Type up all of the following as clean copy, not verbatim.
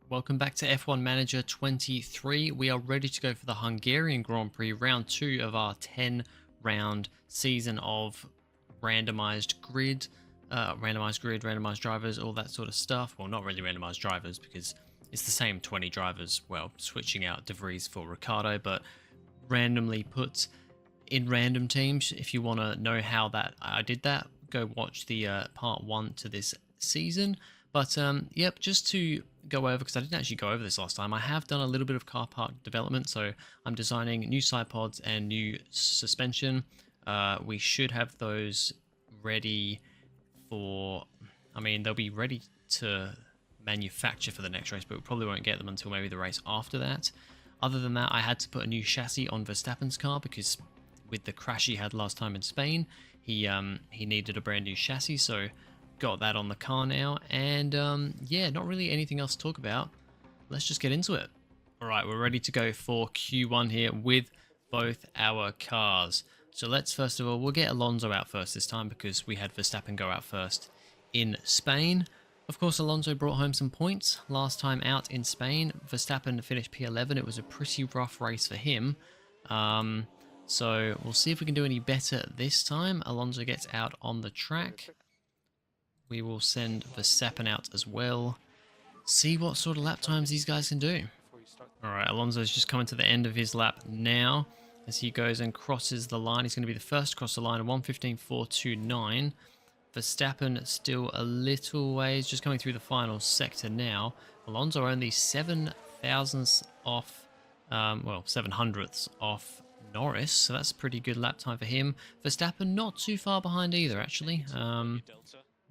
Welcome back to F1 Manager 23. We are ready to go for the Hungarian Grand Prix, round 2 of our 10-round season of randomized grid, randomized drivers, all that sort of stuff. Well, not really randomized drivers because it's the same 20 drivers. Well, switching out De Vries for Ricciardo, but randomly put in random teams. If you want to know how that I did that, go watch the part 1 to this season. But yep, just to go over, because I didn't actually go over this last time, I have done a little bit of car park development. So I'm designing new side pods and new suspension. We should have those ready for, I mean, they'll be ready to manufacture for the next race, but we probably won't get them until maybe the race after that. Other than that, I had to put a new chassis on Verstappen's car because with the crash he had last time in Spain, he needed a brand new chassis, so got that on the car now. And yeah, not really anything else to talk about. Let's just get into it. All right, we're ready to go for Q1 here with both our cars. So let's first of all, we'll get Alonso out first this time because we had Verstappen go out first in Spain. Of course, Alonso brought home some points last time out in Spain. Verstappen finished P11. It was a pretty rough race for him. So we'll see if we can do any better this time. Alonso gets out on the track. We will send Verstappen out as well. See what sort of lap times these guys can do. Alright, Alonso's just coming to the end of his lap now. As he goes and crosses the line. He's going to be the first to cross the line at 1:15.429. Verstappen still a little ways, just coming through the final sector now. Alonso only 7 thousandths off, well, 7 hundredths off Norris, so that's a pretty good lap time for him. Verstappen not too far behind either, actually.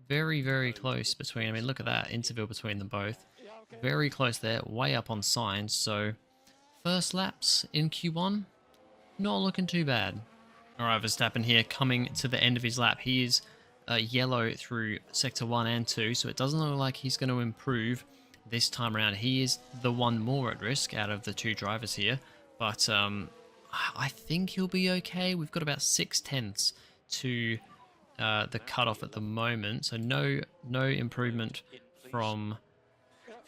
Very, very close between, I mean, look at that interval between them both. Very close there, way up on signs. So first laps in Q1, not looking too bad. Alright, Verstappen here coming to the end of his lap. He is yellow through sector 1 and 2, so it doesn't look like he's going to improve this time around. He is the one more at risk out of the two drivers here, but I think he'll be okay. We've got about 6/10 to the cutoff at the moment, so no improvement from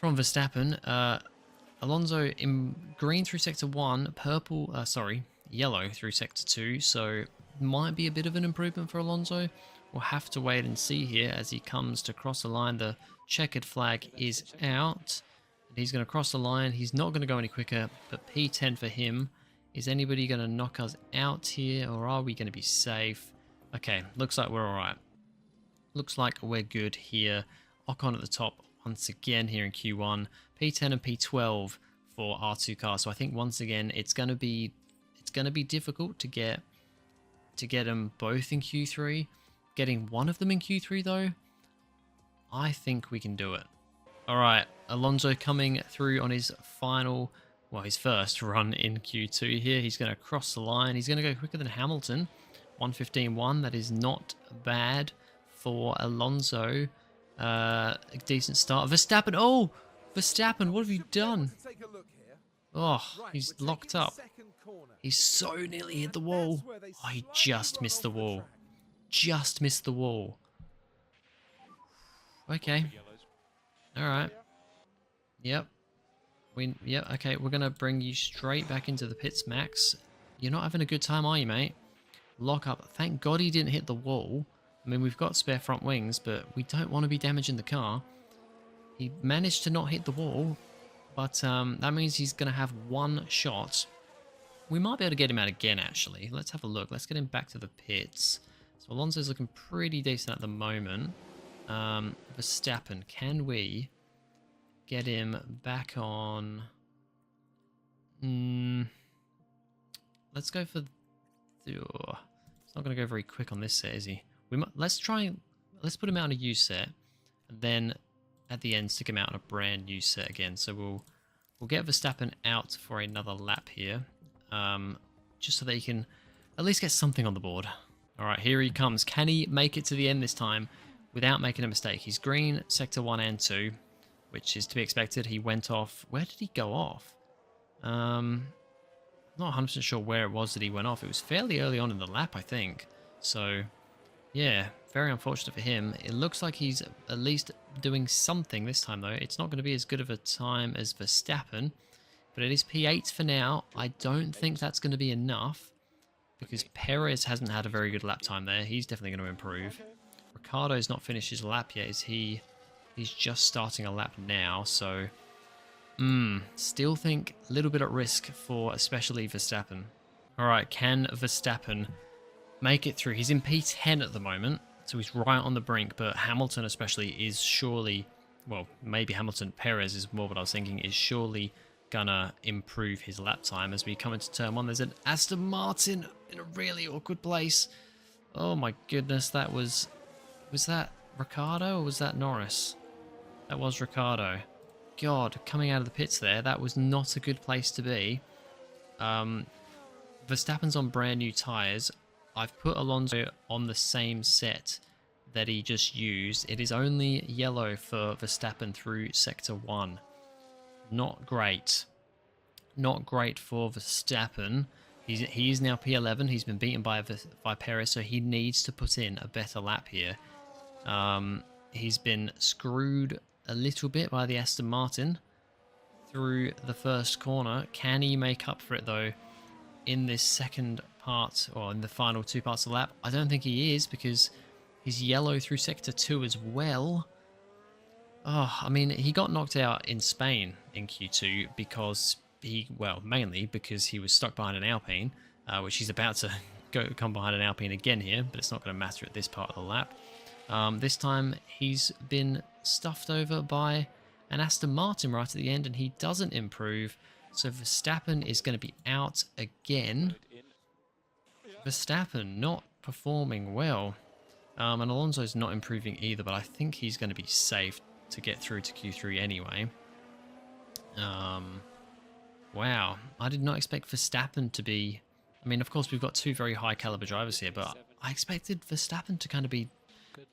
Verstappen. Alonso in green through sector 1, yellow through sector 2, so might be a bit of an improvement for Alonso. We'll have to wait and see here as he comes to cross the line. The checkered flag is out. He's going to cross the line. He's not going to go any quicker, but P10 for him. Is anybody going to knock us out here, or are we going to be safe? Okay, looks like we're alright. Looks like we're good here. Ocon at the top once again here in Q1. P10 and P12 for our two cars. So I think once again it's going to be difficult to get them both in Q3. Getting one of them in Q3 though, I think we can do it. Alright, Alonso coming through on his final, well, his first run in Q2 here. He's going to cross the line. He's going to go quicker than Hamilton. 1:15.1, that is not bad for Alonso. A decent start. Verstappen, oh! Verstappen, what have you done? Oh, he's locked up. He's so nearly hit the wall. Oh, he just missed the wall. Just missed the wall. Okay. Alright. Yep. Yep, okay, we're going to bring you straight back into the pits, Max. You're not having a good time, are you, mate? Lock up. Thank God he didn't hit the wall. I mean, we've got spare front wings, but we don't want to be damaging the car. He managed to not hit the wall, but that means he's going to have one shot. We might be able to get him out again, actually. Let's have a look. Let's get him back to the pits. So Alonso's looking pretty decent at the moment. Verstappen, can we get him back on? Let's go for... It's not going to go very quick on this set, is he? Let's put him out on a U set, and then at the end stick him out on a brand new set again. So we'll get Verstappen out for another lap here, just so that he can at least get something on the board. All right, here he comes. Can he make it to the end this time without making a mistake? He's green sector 1 and 2, which is to be expected. He went off. Where did he go off? Not 100% sure where it was that he went off. It was fairly early on in the lap, I think. So, yeah, Very unfortunate for him. It looks like he's at least doing something this time, though. It's not going to be as good of a time as Verstappen, but it is P8 for now. I don't think that's going to be enough because Perez hasn't had a very good lap time there. He's definitely going to improve. Ricardo's not finished his lap yet, is he? He's just starting a lap now, so... still think a little bit at risk for especially Verstappen. Alright, can Verstappen make it through? He's in P10 at the moment, so he's right on the brink, but Hamilton especially is surely... Well, maybe Hamilton, Perez is more what I was thinking, is surely gonna improve his lap time as we come into turn 1. There's an Aston Martin in a really awkward place. Oh my goodness, that was... Was that Ricciardo or was that Norris? That was Ricciardo. God, coming out of the pits there, that was not a good place to be. Verstappen's on brand new tyres. I've put Alonso on the same set that he just used. It is only yellow for Verstappen through Sector 1. Not great. Not great for Verstappen. He is now P11. He's been beaten by Perez, so he needs to put in a better lap here. He's been screwed a little bit by the Aston Martin through the first corner. Can he make up for it, though, in this second part, or in the final 2 parts of the lap? I don't think he is, because he's yellow through Sector 2 as well. Oh, I mean, he got knocked out in Spain in Q2 because mainly because he was stuck behind an Alpine, which he's about to come behind an Alpine again here, but it's not going to matter at this part of the lap. This time he's been stuffed over by an Aston Martin right at the end, and he doesn't improve. So Verstappen is going to be out again. Verstappen not performing well. And Alonso's not improving either, but I think he's going to be safe to get through to Q3 anyway. Wow, I did not expect Verstappen to be... I mean, of course, we've got 2 very high caliber drivers here, but I expected Verstappen to kind of be...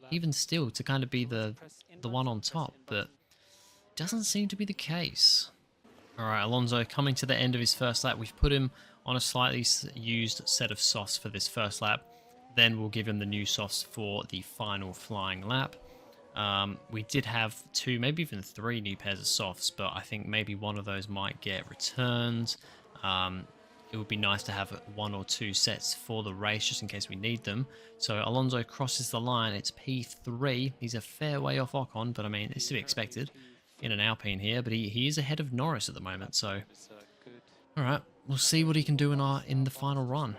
Even still, to kind of be the one on top, but doesn't seem to be the case. Alright, Alonso coming to the end of his first lap. We've put him on a slightly used set of softs for this first lap. Then we'll give him the new softs for the final flying lap. We did have 2, maybe even 3 new pairs of softs, but I think maybe one of those might get returned. It would be nice to have 1 or 2 sets for the race just in case we need them. So Alonso crosses the line. It's P3. He's a fair way off Ocon, but I mean, it's to be expected in an Alpine here, but he is ahead of Norris at the moment. So, all right, we'll see what he can do in the final run.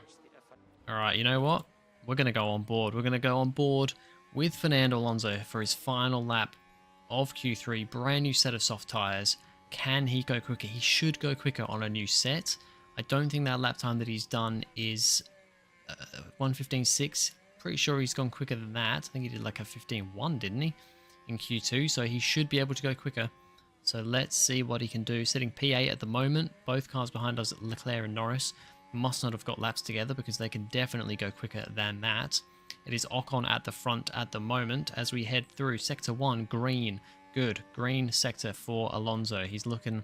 All right, you know what? We're going to go on board. We're going to go on board with Fernando Alonso for his final lap of Q3. Brand new set of soft tyres. Can he go quicker? He should go quicker on a new set. I don't think that lap time that he's done is 1:15.6. Pretty sure he's gone quicker than that. I think he did like a 15:1, didn't he, in Q2? So he should be able to go quicker. So let's see what he can do. Sitting P8 at the moment. Both cars behind us, Leclerc and Norris, must not have got laps together because they can definitely go quicker than that. It is Ocon at the front at the moment as we head through Sector 1, green. Good, green sector for Alonso. He's looking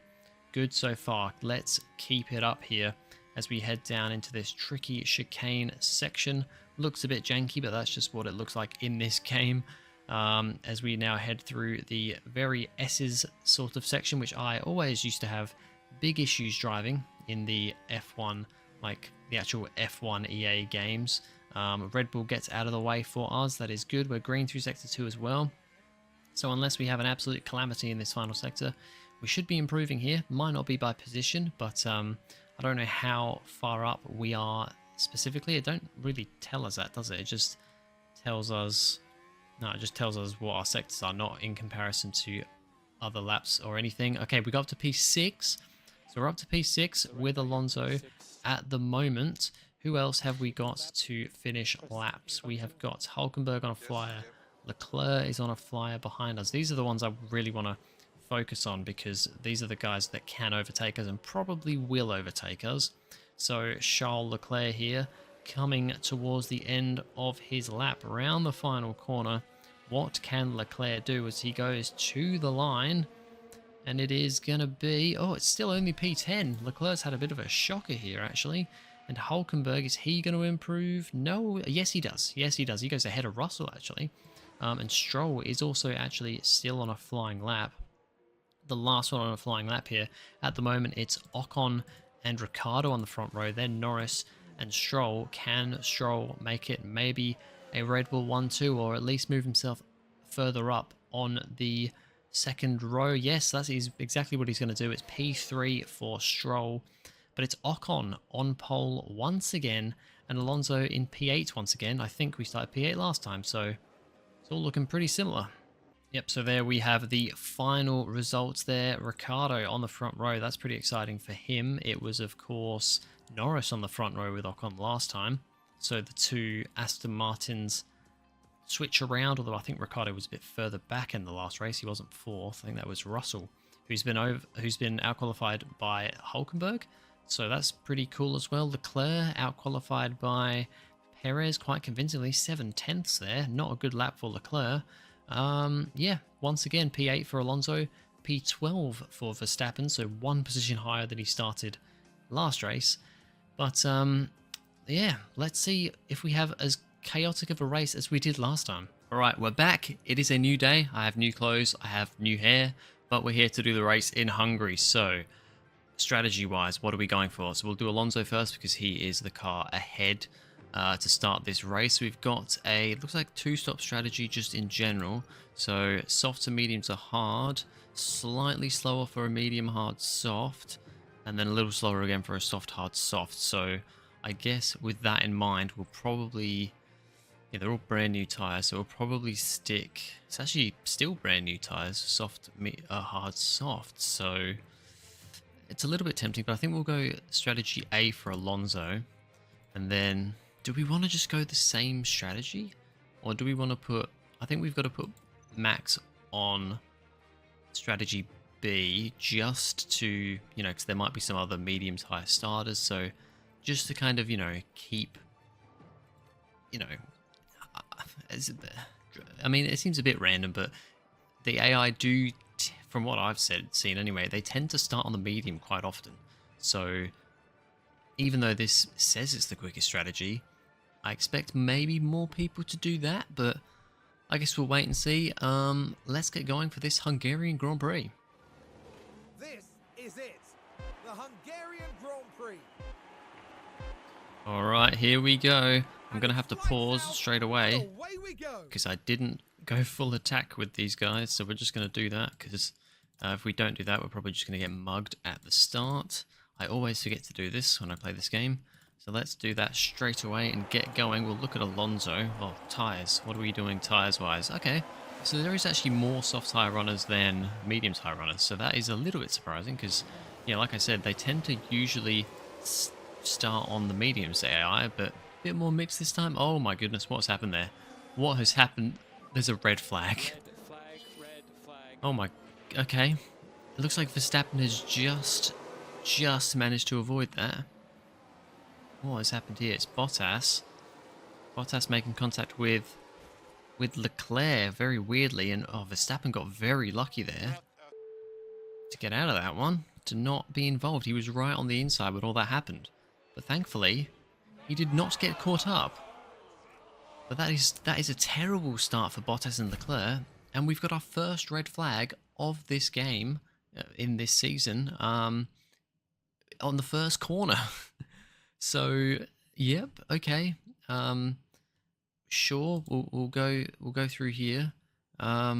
good so far. Let's keep it up here as we head down into this tricky chicane section. Looks a bit janky, but that's just what it looks like in this game. As we now head through the very S's sort of section, which I always used to have big issues driving in the F1, like the actual F1 EA games. Red Bull gets out of the way for us. That is good. We're green through Sector 2 as well. So unless we have an absolute calamity in this final sector, we should be improving here. Might not be by position, but I don't know how far up we are specifically. It don't really tell us that, does it? It just tells us... No, it just tells us what our sectors are, not in comparison to other laps or anything. Okay, we got up to P6. So we're up to P6 with Alonso at the moment. Who else have we got to finish laps? We have got Hulkenberg on a flyer. Leclerc is on a flyer behind us. These are the ones I really want to focus on because these are the guys that can overtake us and probably will overtake us. So Charles Leclerc here coming towards the end of his lap around the final corner. What can Leclerc do as he goes to the line? And it is going to be... Oh, it's still only P10. Leclerc's had a bit of a shocker here, actually. And Hulkenberg, is he going to improve? No. Yes, he does. Yes, he does. He goes ahead of Russell, actually. And Stroll is also actually still on a flying lap. The last one on a flying lap here. At the moment, it's Ocon and Ricciardo on the front row. Then Norris and Stroll. Can Stroll make it maybe a Red Bull 1-2, or at least move himself further up on the second row? Yes, that's exactly what he's going to do. It's P3 for Stroll. But it's Ocon on pole once again, and Alonso in P8 once again. I think we started P8 last time, so it's all looking pretty similar. Yep, so there we have the final results there. Ricciardo on the front row, that's pretty exciting for him. It was, of course, Norris on the front row with Ocon last time. So the two Aston Martins switch around, although I think Ricciardo was a bit further back in the last race. He wasn't fourth. I think that was Russell, who's been outqualified by Hulkenberg. So that's pretty cool as well. Leclerc outqualified by Perez quite convincingly, 7/10 there. Not a good lap for Leclerc. Yeah, once again, P8 for Alonso, P12 for Verstappen, so one position higher than he started last race. But yeah, let's see if we have as chaotic of a race as we did last time. Alright, we're back. It is a new day. I have new clothes, I have new hair, but we're here to do the race in Hungary. So strategy-wise, what are we going for? So we'll do Alonso first because he is the car ahead to start this race. We've got a, looks like two-stop strategy just in general. So soft to medium to hard, slightly slower for a medium, hard, soft, and then a little slower again for a soft, hard, soft. So I guess with that in mind, we'll probably, yeah, they're all brand new tires, so we'll probably stick, it's actually still brand new tires, soft, hard, soft. So it's a little bit tempting, but I think we'll go strategy A for Alonso. And then, do we want to just go the same strategy? Or do we want to put, I think we've got to put Max on strategy B just to, you know, because there might be some other medium to high starters. So just to kind of, you know, keep, you know, I mean, it seems a bit random, but the AI do, from what I've seen anyway, they tend to start on the medium quite often. So even though this says it's the quickest strategy, I expect maybe more people to do that, but I guess we'll wait and see. Let's get going for this Hungarian Grand Prix. This is it, the Hungarian Grand Prix. Alright, here we go. I'm going to have to pause straight away because I didn't go full attack with these guys, so we're just going to do that because if we don't do that, we're probably just going to get mugged at the start. I always forget to do this when I play this game, so let's do that straight away and get going. We'll look at Alonso. Oh, tyres. What are we doing tyres-wise? Okay, so there is actually more soft tyre runners than medium tyre runners, so that is a little bit surprising because, yeah, like I said, they tend to usually start on the mediums AI, but a bit more mixed this time. Oh my goodness, what's happened there? What has happened? There's a red flag. Red flag. Oh my, okay. It looks like Verstappen has just managed to avoid that. What has happened here? It's Bottas. Bottas making contact with Leclerc very weirdly, and oh, Verstappen got very lucky there to get out of that one, to not be involved. He was right on the inside when all that happened. But thankfully, he did not get caught up. But that is a terrible start for Bottas and Leclerc, and we've got our first red flag of this game in this season on the first corner. So, yep, okay. Sure, we'll go through here. What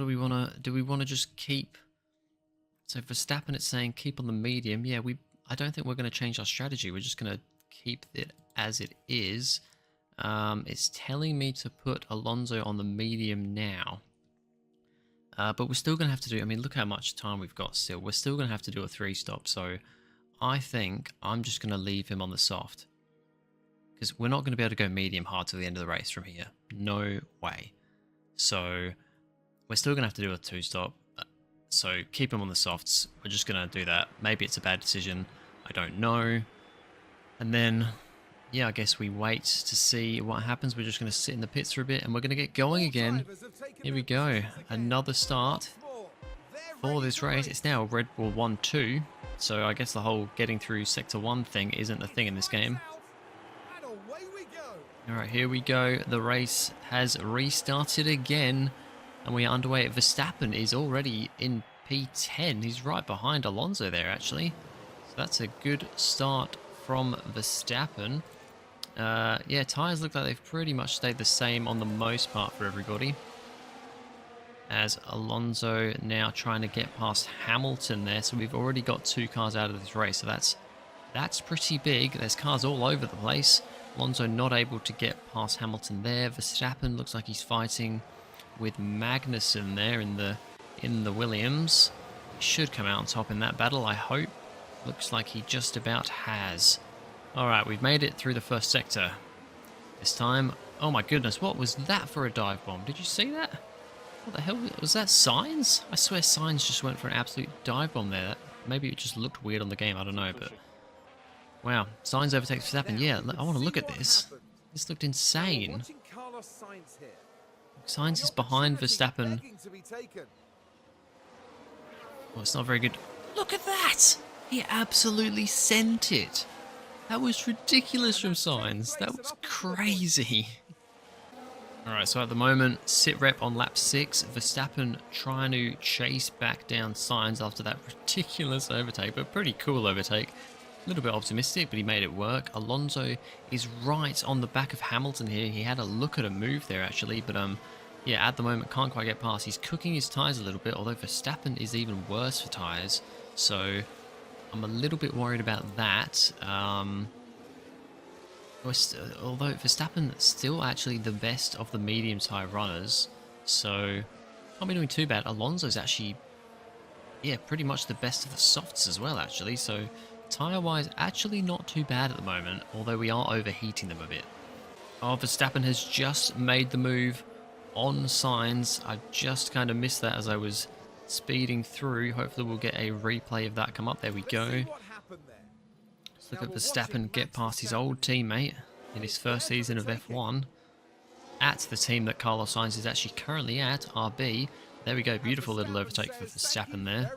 do we want to do? We want to just keep. So Verstappen, it's saying keep on the medium. Yeah, I don't think we're going to change our strategy. We're just going to keep it as it is. It's telling me to put Alonso on the medium now. But we're still going to have to do, I mean, look how much time we've got still. We're still going to have to do a 3-stop. So I think I'm just going to leave him on the soft. Because we're not going to be able to go medium hard to the end of the race from here. No way. So we're still going to have to do a 2-stop. So keep him on the softs. We're just going to do that. Maybe it's a bad decision. I don't know. And then, yeah, I guess we wait to see what happens. We're just going to sit in the pits for a bit and we're going to get going again. Here we go. Another start. for this race. It's now Red Bull 1-2, so I guess the whole getting through Sector 1 thing isn't a thing in this game. And away we go. Alright, here we go. The race has restarted again, and we are underway. Verstappen is already in P10. He's right behind Alonso there, actually. So that's a good start from Verstappen. Yeah, tyres look like they've pretty much stayed the same on the most part for everybody. As Alonso now trying to get past Hamilton there. So we've already got 2 cars out of this race. So that's pretty big. There's cars all over the place. Alonso not able to get past Hamilton there. Verstappen looks like he's fighting with Magnussen there in the Williams. He should come out on top in that battle, I hope. Looks like he just about has. Alright, we've made it through the first sector. This time, oh my goodness, what was that for a dive bomb? Did you see that? What the hell, was that Sainz? I swear Sainz just went for an absolute dive bomb there. Maybe it just looked weird on the game, I don't know, but... Wow, Sainz overtakes Verstappen. Yeah, I want to look at this. This looked insane. Sainz is behind Verstappen. Well, it's not very good. Look at that! He absolutely sent it. That was ridiculous from Sainz. That was crazy. Alright, so at the moment, sit rep on lap 6. Verstappen trying to chase back down Sainz after that ridiculous overtake, but pretty cool overtake. A little bit optimistic, but he made it work. Alonso is right on the back of Hamilton here. He had a look at a move there, actually, but yeah, at the moment, can't quite get past. He's cooking his tyres a little bit, although Verstappen is even worse for tyres, so... I'm a little bit worried about that. Although Verstappen's still actually the best of the medium tyre runners, so can't be doing too bad. Alonso's actually, yeah, pretty much the best of the softs as well, actually. So tyre-wise, actually not too bad at the moment, although we are overheating them a bit. Oh, Verstappen has just made the move on Sainz. I just kind of missed that as I was speeding through. Hopefully we'll get a replay of that come up. There we go. Let's look at Verstappen get past his old teammate in his first season of F1 at the team that Carlos Sainz is actually currently at, RB. There we go, beautiful little overtake for Verstappen there.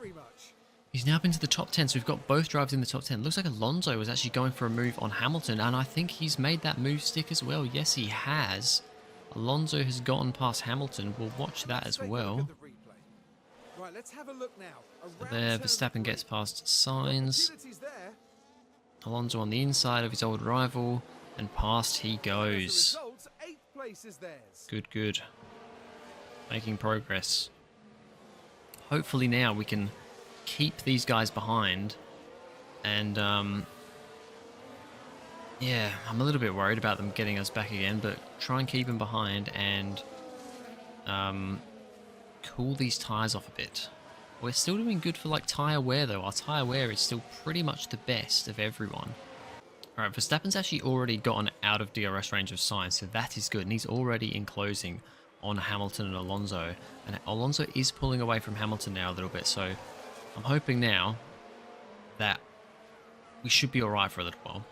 He's now been to the top 10, so we've got both drivers in the top 10. Looks like Alonso was actually going for a move on Hamilton, and I think he's made that move stick as well. Yes, he has. Alonso has gotten past Hamilton. We'll watch that as well. Right, let's have a look now. So there, Verstappen gets past Sainz. Alonso on the inside of his old rival, and past he goes. Good, good. Making progress. Hopefully now we can keep these guys behind, and yeah, I'm a little bit worried about them getting us back again, but try and keep them behind and cool these tyres off a bit. We're still doing good for like tyre wear though. Our tyre wear is still pretty much the best of everyone. Alright, Verstappen's actually already gotten out of DRS range of Sainz, so that is good, and he's already enclosing on Hamilton and Alonso. And Alonso is pulling away from Hamilton now a little bit, so I'm hoping now that we should be alright for a little while.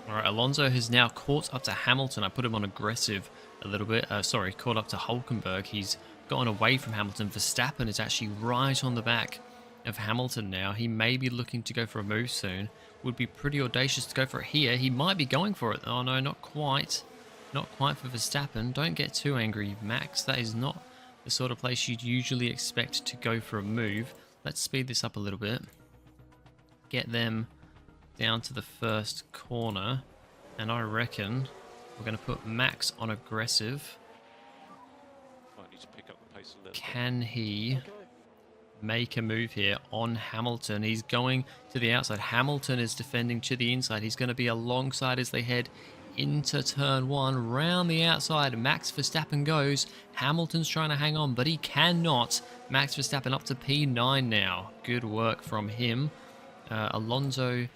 Alright, Alonso has now caught up to Hamilton. I put him on aggressive a little bit. Sorry, caught up to Hülkenberg. He's gotten away from Hamilton. Verstappen is actually right on the back of Hamilton now. He may be looking to go for a move soon. Would be pretty audacious to go for it here. He might be going for it. Oh no, not quite. Not quite for Verstappen. Don't get too angry, Max. That is not the sort of place you'd usually expect to go for a move. Let's speed this up a little bit. Get them down to the first corner. And I reckon we're going to put Max on aggressive. Might need to pick up the pace a little. Can he make a move here on Hamilton? He's going to the outside. Hamilton is defending to the inside. He's going to be alongside as they head into turn 1, round the outside. Max Verstappen goes. Hamilton's trying to hang on, but he cannot. Max Verstappen up to P9 now. Good work from him. Alonso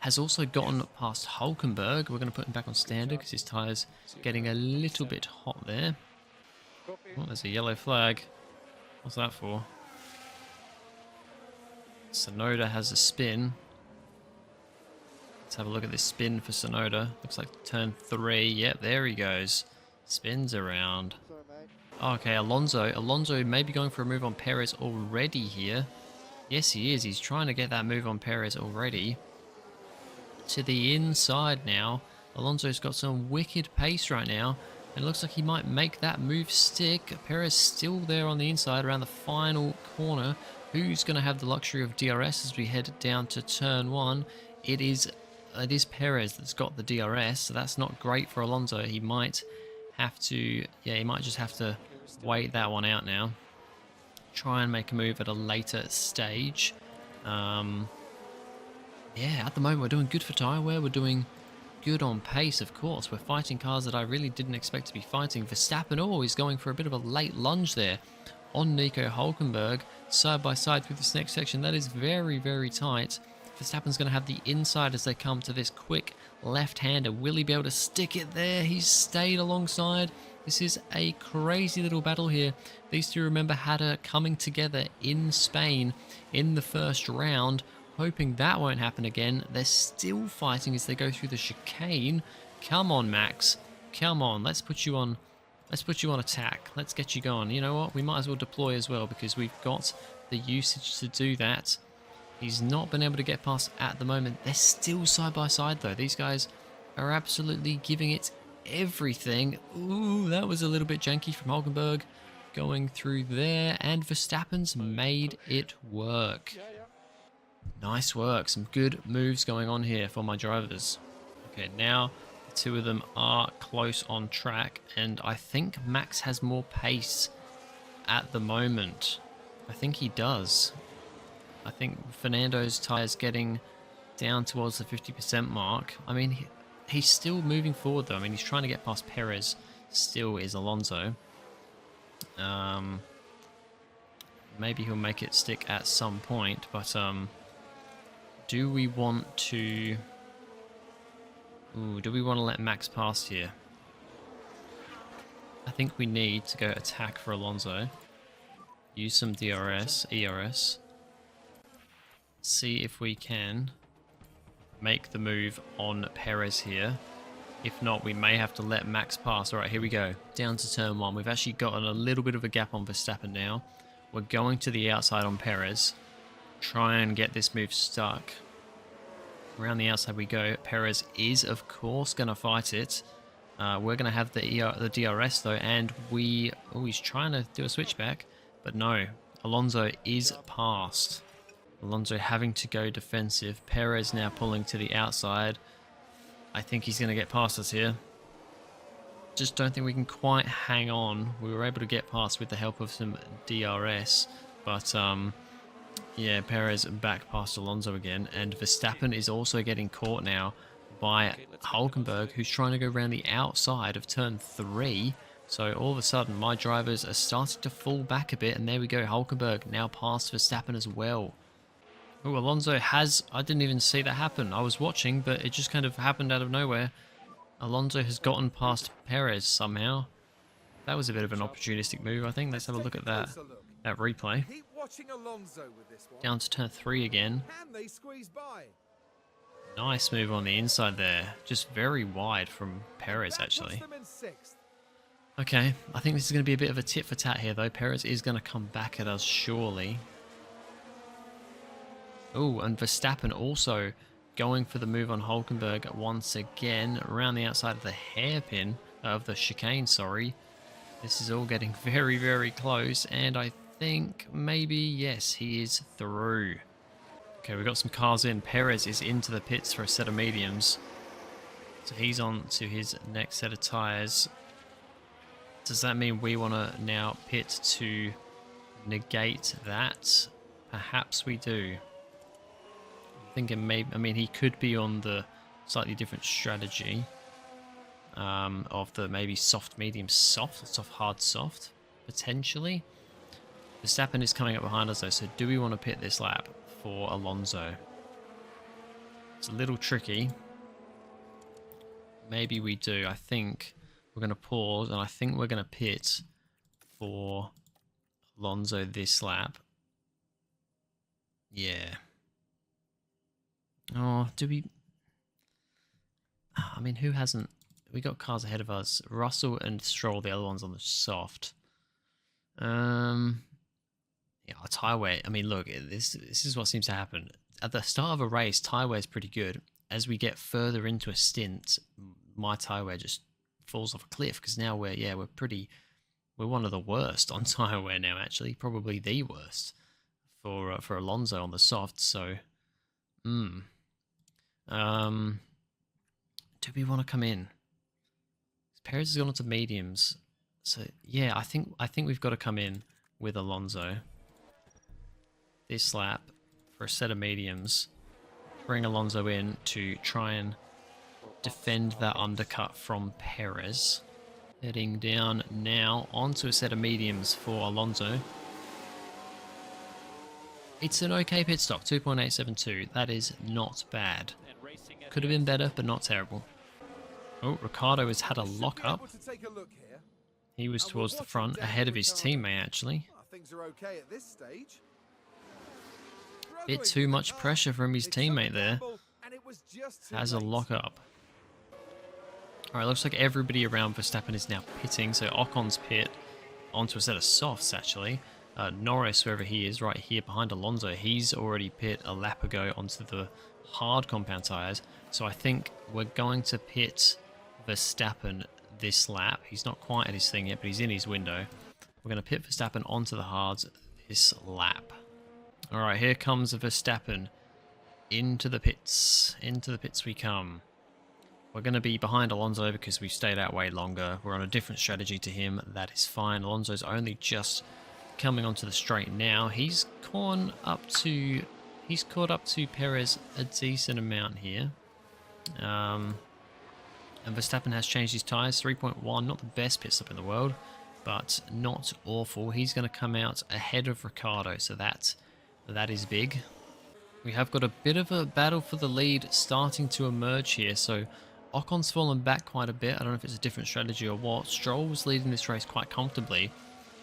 has also gotten past Hülkenberg. We're going to put him back on standard because his tyre's getting a little bit hot there. Oh, there's a yellow flag. What's that for? Sonoda has a spin. Let's have a look at this spin for Sonoda. Looks like turn 3. Yep, there he goes. Spins around. Okay, Alonso. Alonso may be going for a move on Perez already here. Yes, he is. He's trying to get that move on Perez already. To the inside now. Alonso's got some wicked pace right now. And it looks like he might make that move stick. Perez still there on the inside around the final corner. Who's going to have the luxury of DRS as we head down to turn 1? It is Perez that's got the DRS, so that's not great for Alonso. He might have to, yeah, he might just have to wait that one out now. Try and make a move at a later stage. Yeah, at the moment we're doing good for tyre wear. We're doing good on pace, of course. We're fighting cars that I really didn't expect to be fighting. Verstappen, oh, he's going for a bit of a late lunge there on Nico Hülkenberg, side by side through this next section. That is very, very tight. Verstappen's going to have the inside as they come to this quick left-hander. Will he be able to stick it there? He's stayed alongside. This is a crazy little battle here. These two, remember, had a coming together in Spain in the first round. Hoping that won't happen again. They're still fighting as they go through the chicane. Come on, Max. Come on. Let's put you on attack. Let's get you going. You know what? We might as well deploy as well because we've got the usage to do that. He's not been able to get past at the moment. They're still side by side though. These guys are absolutely giving it everything. Ooh, that was a little bit janky from Hülkenberg going through there, and Verstappen's made it work. Nice work. Some good moves going on here for my drivers. Okay, now the two of them are close on track, and I think Max has more pace at the moment. I think he does. I think Fernando's tyres getting down towards the 50% mark. I mean, he's still moving forward though. I mean, he's trying to get past Perez. Still is Alonso. Maybe he'll make it stick at some point, but do we want to... Ooh, do we want to let Max pass here? I think we need to go attack for Alonso. Use some DRS, ERS. See if we can make the move on Perez here. If not, we may have to let Max pass. Alright, here we go. Down to turn 1. We've actually gotten a little bit of a gap on Verstappen now. We're going to the outside on Perez. Try and get this move stuck. Around the outside we go. Perez is, of course, going to fight it. We're going to have the DRS, though, and we... Oh, he's trying to do a switchback, but no. Alonso is past. Alonso having to go defensive. Perez now pulling to the outside. I think he's going to get past us here. Just don't think we can quite hang on. We were able to get past with the help of some DRS, but yeah, Perez back past Alonso again, and Verstappen is also getting caught now by Hülkenberg, who's trying to go around the outside of turn 3. So all of a sudden, my drivers are starting to fall back a bit, and there we go. Hülkenberg now past Verstappen as well. Oh, Alonso has... I didn't even see that happen. I was watching, but it just kind of happened out of nowhere. Alonso has gotten past Perez somehow. That was a bit of an opportunistic move, I think. Let's have a look at that replay. Keep watching Alonso with this one. Down to turn 3 again. Can they squeeze by? Nice move on the inside there. Just very wide from Perez, actually. That puts them in sixth. Okay, I think this is going to be a bit of a tit for tat here, though. Perez is going to come back at us, surely. Oh, and Verstappen also going for the move on Hülkenberg once again around the outside of the hairpin of the chicane, sorry. This is all getting very, very close, and I think maybe, yes, he is through. Okay, we've got some cars in. Perez is into the pits for a set of mediums. So he's on to his next set of tyres. Does that mean we want to now pit to negate that? Perhaps we do. Thinking maybe, I mean, he could be on the slightly different strategy of the maybe soft, medium, soft, soft, hard, soft, potentially. Verstappen is coming up behind us though, so do we want to pit this lap for Alonso? It's a little tricky. Maybe we do. I think we're going to pause, and I think we're going to pit for Alonso this lap. Yeah. Oh, do we... I mean, who hasn't... We got cars ahead of us. Russell and Stroll, the other ones on the soft. Yeah, tyre wear. I mean, look, this is what seems to happen at the start of a race. Tyre wear is pretty good. As we get further into a stint, my tyre wear just falls off a cliff because now we're one of the worst on tyre wear now. Actually, probably the worst for Alonso on the softs. So, do we want to come in? Perez has gone on to mediums, so yeah, I think we've got to come in with Alonso this lap for a set of mediums. Bring Alonso in to try and defend that undercut from Perez. Heading down now onto a set of mediums for Alonso. It's an okay pit stop, 2.872. That is not bad. Could have been better, but not terrible. Oh, Ricciardo has had a lock-up. He was towards the front, ahead of his teammate, actually. Things are okay at this stage. Bit too much pressure from his teammate there. Has a lock-up. Alright, looks like everybody around Verstappen is now pitting, so Ocon's pit onto a set of softs, actually. Norris, wherever he is, right here behind Alonso, he's already pit a lap ago onto the hard compound tyres. So I think we're going to pit Verstappen this lap. He's not quite at his thing yet, but he's in his window. We're going to pit Verstappen onto the hards this lap. Alright, here comes Verstappen into the pits. Into the pits we come. We're going to be behind Alonso because we've stayed out way longer. We're on a different strategy to him. That is fine. Alonso's only just coming onto the straight now. He's caught up to Perez a decent amount here. And Verstappen has changed his tyres, 3.1, not the best pit stop in the world, but not awful. He's going to come out ahead of Ricciardo, so that is big. We have got a bit of a battle for the lead starting to emerge here, so Ocon's fallen back quite a bit. I don't know if it's a different strategy or what. Stroll was leading this race quite comfortably,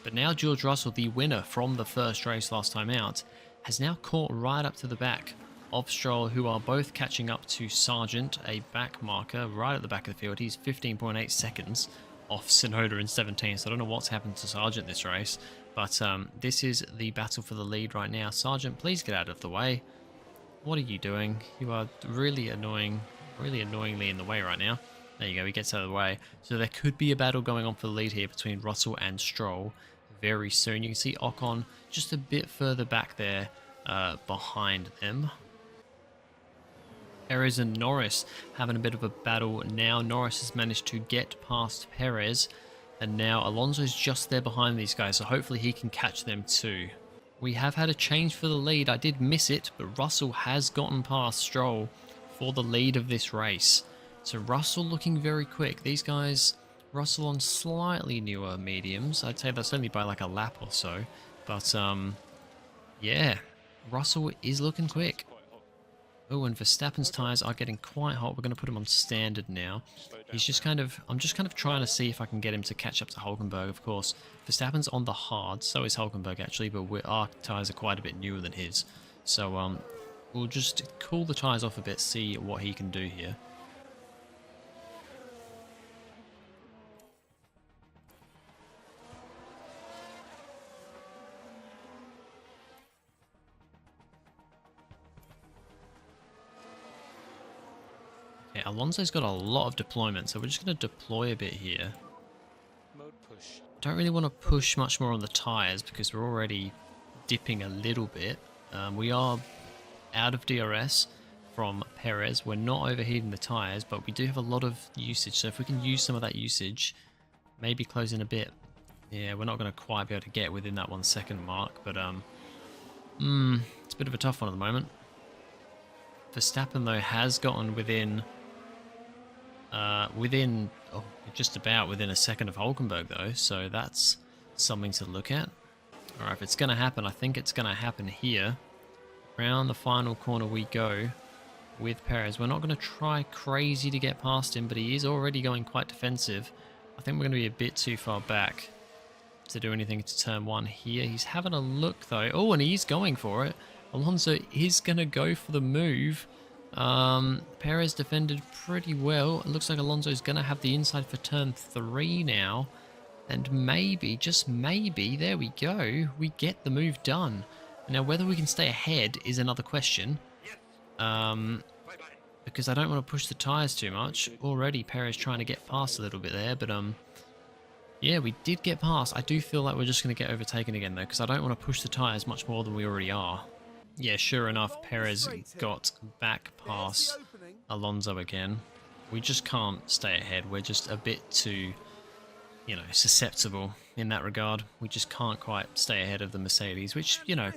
but now George Russell, the winner from the first race last time out, has now caught right up to the back of Stroll, who are both catching up to Sargent, a back marker right at the back of the field. He's 15.8 seconds off Tsunoda in 17, so I don't know what's happened to Sargent this race, but this is the battle for the lead right now. Sargent, please get out of the way. What are you doing? You are really annoyingly in the way right now. There you go, he gets out of the way. So there could be a battle going on for the lead here between Russell and Stroll very soon. You can see Ocon just a bit further back there behind them. Perez and Norris having a bit of a battle now. Norris has managed to get past Perez, and now Alonso's just there behind these guys, so hopefully he can catch them too. We have had a change for the lead. I did miss it, but Russell has gotten past Stroll for the lead of this race. So Russell looking very quick. These guys, Russell on slightly newer mediums. I'd say that's only by like a lap or so. But yeah, Russell is looking quick. Oh, and Verstappen's tyres are getting quite hot. We're going to put him on standard now. He's just I'm just kind of trying to see if I can get him to catch up to Hulkenberg, of course. Verstappen's on the hard, so is Hulkenberg actually, but our tyres are quite a bit newer than his. So we'll just cool the tyres off a bit, see what he can do here. Okay, Alonso's got a lot of deployment, so we're just going to deploy a bit here. Mode push. Don't really want to push much more on the tyres because we're already dipping a little bit. We are out of DRS from Perez. We're not overheating the tyres, but we do have a lot of usage, so if we can use some of that usage, maybe close in a bit. Yeah, we're not going to quite be able to get within that 1 second mark, but it's a bit of a tough one at the moment. Verstappen, though, has gotten within just about within a second of Hulkenberg, though, so that's something to look at. Alright, if it's going to happen, I think it's going to happen here. Around the final corner we go with Perez. We're not going to try crazy to get past him, but he is already going quite defensive. I think we're going to be a bit too far back to do anything to turn one here. He's having a look, though. Oh, and he's going for it. Alonso is going to go for the move. Perez defended pretty well. It looks like Alonso's going to have the inside for turn 3 now. And maybe, just maybe, there we go, we get the move done. Now, whether we can stay ahead is another question. Because I don't want to push the tyres too much. Already, Perez trying to get past a little bit there, but yeah, we did get past. I do feel like we're just going to get overtaken again, though, because I don't want to push the tyres much more than we already are. Yeah, sure enough, Perez got back past Alonso again. We just can't stay ahead. We're just a bit too, you know, susceptible in that regard. We just can't quite stay ahead of the Mercedes, which, you know,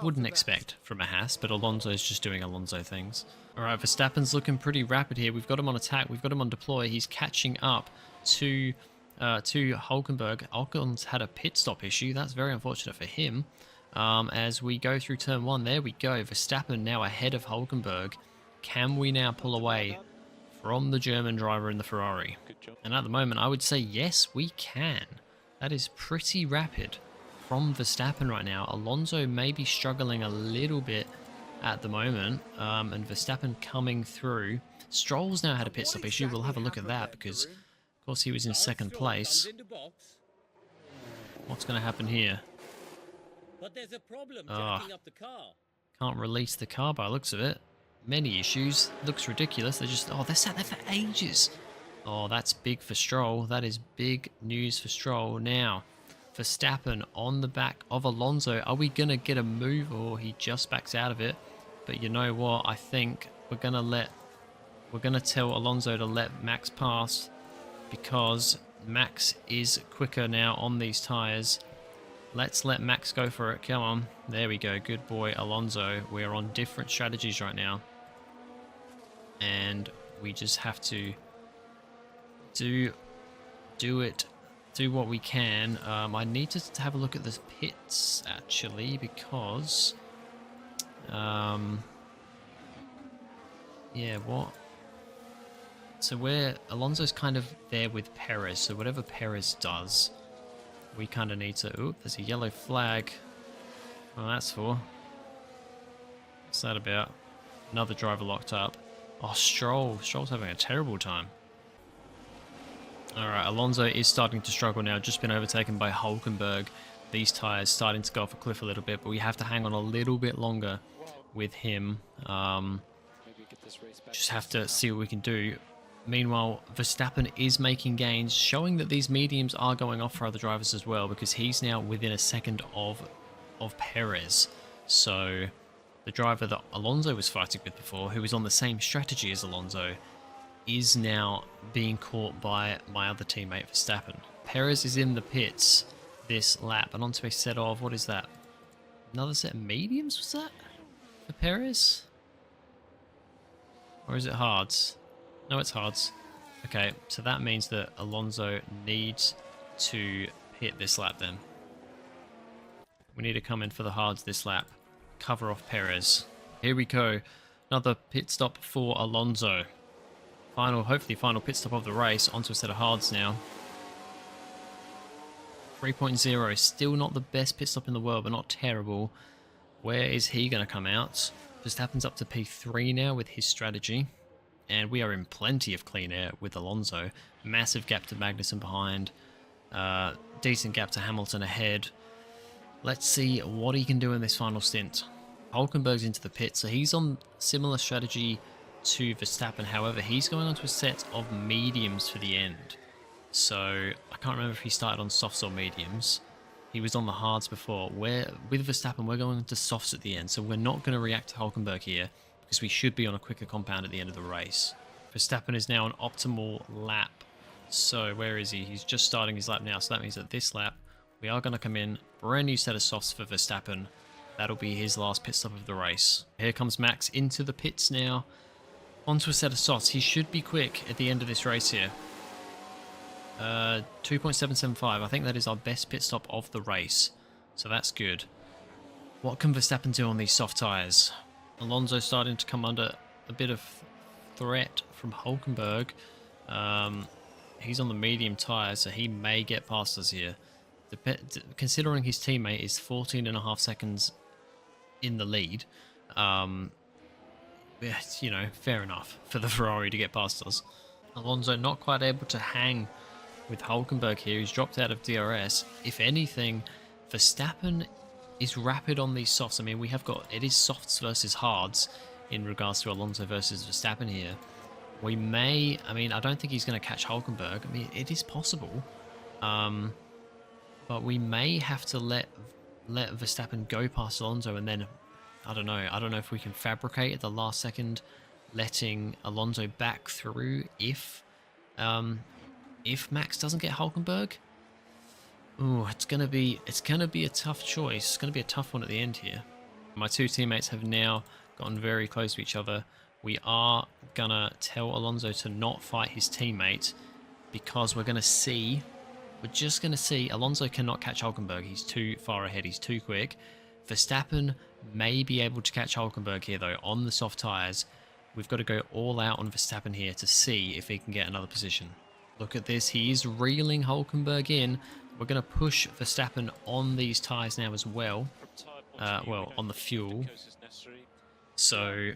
wouldn't expect from a Haas, but Alonso's just doing Alonso things. Alright, Verstappen's looking pretty rapid here. We've got him on attack, we've got him on deploy. He's catching up to Hulkenberg. Alcon's had a pit stop issue. That's very unfortunate for him. As we go through turn 1, there we go. Verstappen now ahead of Hulkenberg. Can we now pull away from the German driver in the Ferrari? And at the moment, I would say yes, we can. That is pretty rapid from Verstappen right now. Alonso may be struggling a little bit at the moment, and Verstappen coming through. Stroll's now had a pit stop issue. We'll have a look at that because, of course, he was in second place. What's going to happen here? But there's a problem jacking up the car. Can't release the car by the looks of it. Many issues. Looks ridiculous. They're just, they're sat there for ages. Oh, that's big for Stroll. That is big news for Stroll. Now, Verstappen on the back of Alonso. Are we going to get a move, or he just backs out of it? But you know what? I think we're going to tell Alonso to let Max pass, because Max is quicker now on these tyres. Let's let Max go for it. Come on. There we go. Good boy, Alonso. We're on different strategies right now. And we just have to do what we can. I need to have a look at the pits, actually, because... yeah, what? So Alonso's kind of there with Perez, so whatever Perez does, we kind of need to... Oop, there's a yellow flag. Well, that's for... What's that about? Another driver locked up. Oh, Stroll's having a terrible time. Alright, Alonso is starting to struggle now. Just been overtaken by Hulkenberg. These tyres starting to go off a cliff a little bit, but we have to hang on a little bit longer with him. Just have to see what we can do. Meanwhile, Verstappen is making gains, showing that these mediums are going off for other drivers as well, because he's now within a second of Perez. So the driver that Alonso was fighting with before, who was on the same strategy as Alonso, is now being caught by my other teammate Verstappen. Perez is in the pits this lap, and onto a set of, what is that? Another set of mediums, was that? For Perez? Or is it hards? No, it's hards. Okay, so that means that Alonso needs to hit this lap then. We need to come in for the hards this lap. Cover off Perez. Here we go. Another pit stop for Alonso. Hopefully final pit stop of the race. Onto a set of hards now. 3.0, still not the best pit stop in the world, but not terrible. Where is he going to come out? Verstappen's up to P3 now with his strategy. And we are in plenty of clean air with Alonso. Massive gap to Magnussen behind. Decent gap to Hamilton ahead. Let's see what he can do in this final stint. Hulkenberg's into the pit, so he's on similar strategy to Verstappen. However, he's going onto a set of mediums for the end. So I can't remember if he started on softs or mediums. He was on the hards before. With Verstappen, we're going into softs at the end, so we're not going to react to Hulkenberg here, because we should be on a quicker compound at the end of the race. Verstappen is now an optimal lap. So where is he? He's just starting his lap now, so that means that this lap we are going to come in. Brand new set of softs for Verstappen. That'll be his last pit stop of the race. Here comes Max into the pits now. Onto a set of softs. He should be quick at the end of this race here. 2.775. I think that is our best pit stop of the race. So that's good. What can Verstappen do on these soft tyres? Alonso starting to come under a bit of threat from Hulkenberg. He's on the medium tyres, so he may get past us here. Considering his teammate is 14.5 seconds in the lead, you know, fair enough for the Ferrari to get past us. Alonso not quite able to hang with Hulkenberg here. He's dropped out of DRS. If anything, Verstappen is rapid on these softs. I mean, we have got, it is softs versus hards in regards to Alonso versus Verstappen here. We may, I mean, I don't think he's going to catch Hulkenberg. I mean, it is possible. But we may have to let Verstappen go past Alonso, and then, I don't know if we can fabricate at the last second, letting Alonso back through if Max doesn't get Hulkenberg. Ooh, it's gonna be a tough choice. It's gonna be a tough one at the end here. My two teammates have now gotten very close to each other. We are gonna tell Alonso to not fight his teammate because we're just gonna see Alonso cannot catch Hulkenberg. He's too far ahead. He's too quick. Verstappen may be able to catch Hulkenberg here though on the soft tyres. We've got to go all out on Verstappen here to see if he can get another position. Look at this. He is reeling Hulkenberg in. We're going to push Verstappen on these tyres now as well. Well, on the fuel. So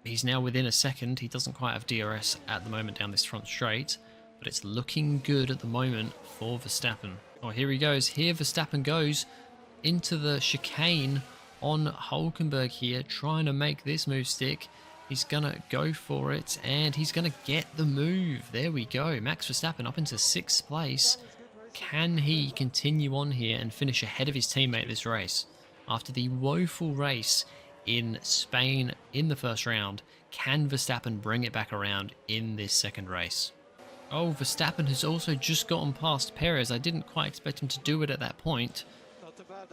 he's now within a second. He doesn't quite have DRS at the moment down this front straight, but it's looking good at the moment for Verstappen. Oh, here he goes. Here Verstappen goes into the chicane on Hulkenberg here, trying to make this move stick. He's going to go for it, and he's going to get the move. There we go. Max Verstappen up into 6th place. Can he continue on here and finish ahead of his teammate this race? After the woeful race in Spain in the first round, can Verstappen bring it back around in this second race? Oh, Verstappen has also just gotten past Perez. I didn't quite expect him to do it at that point.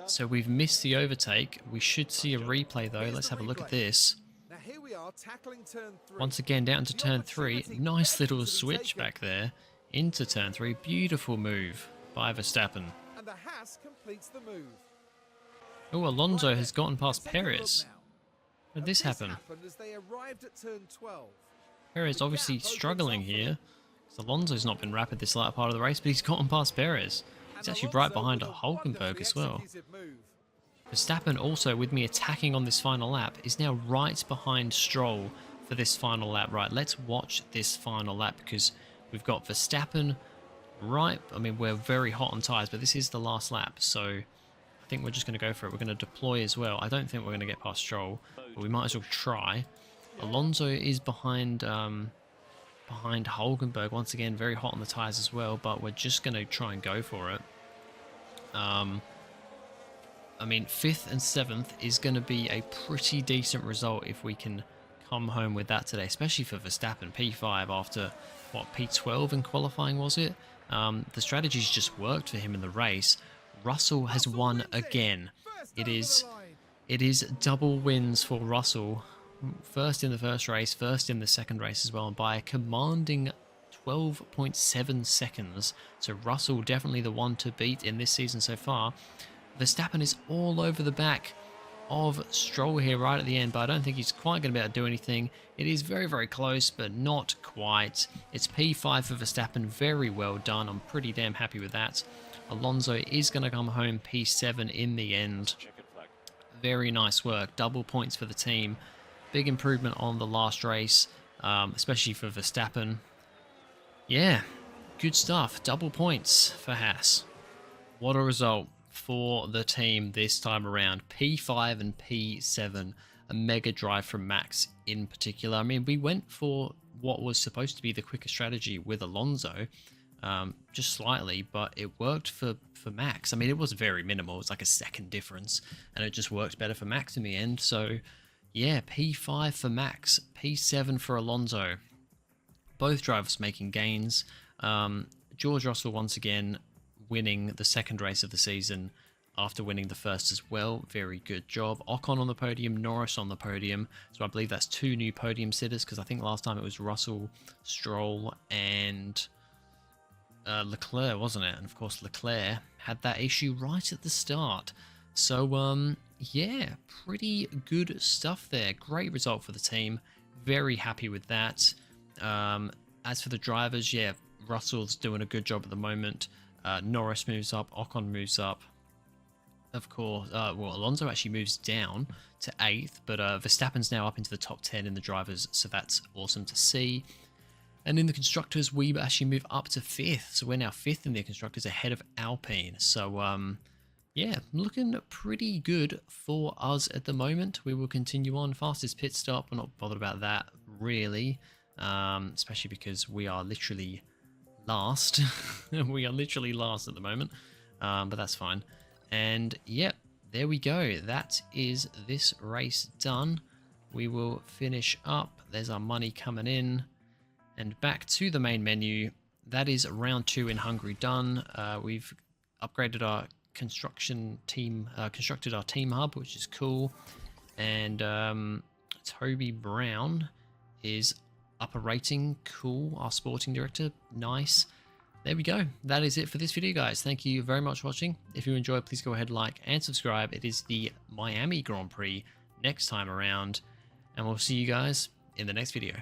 So we've missed the overtake. We should see a replay though. Let's have a look at this. Now here we are tackling turn 3. Once again down to turn 3. Nice little switch back there into turn 3. Beautiful move by Verstappen. And the Haas completes the move. Oh, Alonso has gotten past Perez. How did this happen? As they arrived at turn 12. Perez obviously struggling here. Alonso's not been rapid this latter part of the race, but he's gotten past Perez. He's actually right behind Hulkenberg as well. Verstappen also, with me attacking on this final lap, is now right behind Stroll for this final lap. Right, let's watch this final lap because we've got Verstappen right. I mean, we're very hot on tyres, but this is the last lap, so I think we're just going to go for it. We're going to deploy as well. I don't think we're going to get past Stroll, but we might as well try. Alonso is behind Hulkenberg once again, very hot on the tyres as well, but we're just going to try and go for it. I mean, 5th and 7th is going to be a pretty decent result if we can come home with that today, especially for Verstappen. P5 after, what, P12 in qualifying, was it? The strategies just worked for him in the race. Russell has won again. It is double wins for Russell. First in the first race, first in the second race as well, and by a commanding 12.7 seconds. So Russell definitely the one to beat in this season so far. Verstappen is all over the back of Stroll here right at the end, but I don't think he's quite going to be able to do anything. It is very, very close, but not quite. It's P5 for Verstappen. Very well done. I'm pretty damn happy with that. Alonso is going to come home P7 in the end. Very nice work. Double points for the team. Big improvement on the last race, especially for Verstappen. Yeah, good stuff. Double points for Haas. What a result for the team this time around. P5 and P7. A mega drive from Max in particular. I mean, we went for what was supposed to be the quicker strategy with Alonso, just slightly, but it worked for Max. I mean, it was very minimal. It's like a second difference, and it just worked better for Max in the end. So yeah, P5 for Max, P7 for Alonso. Both drivers making gains. George Russell once again winning the second race of the season after winning the first as well. Very good job. Ocon on the podium, Norris on the podium. So I believe that's 2 new podium sitters, because I think last time it was Russell, Stroll, and Leclerc, wasn't it? And of course Leclerc had that issue right at the start. So yeah, pretty good stuff there. Great result for the team. Very happy with that. As for the drivers, yeah, Russell's doing a good job at the moment. Norris moves up, Ocon moves up. Of course, well, Alonso actually moves down to 8th, but Verstappen's now up into the top 10 in the drivers, so that's awesome to see. And in the constructors, we actually move up to 5th. So we're now 5th in the constructors, ahead of Alpine. So yeah, looking pretty good for us at the moment. We will continue on. Fastest pit stop, we're not bothered about that really, especially because we are literally last. We are literally last at the moment, but that's fine. And yep, there we go. That is this race done. We will finish up. There's our money coming in. And back to the main menu. That is round 2 in Hungary done. We've upgraded our construction team, constructed our team hub, which is cool. And Toby Brown is up a rating. Cool. Our sporting director. Nice. There we go. That is it for this video, guys. Thank you very much for watching. If you enjoyed, please go ahead, like and subscribe. It is the Miami Grand Prix next time around. And we'll see you guys in the next video.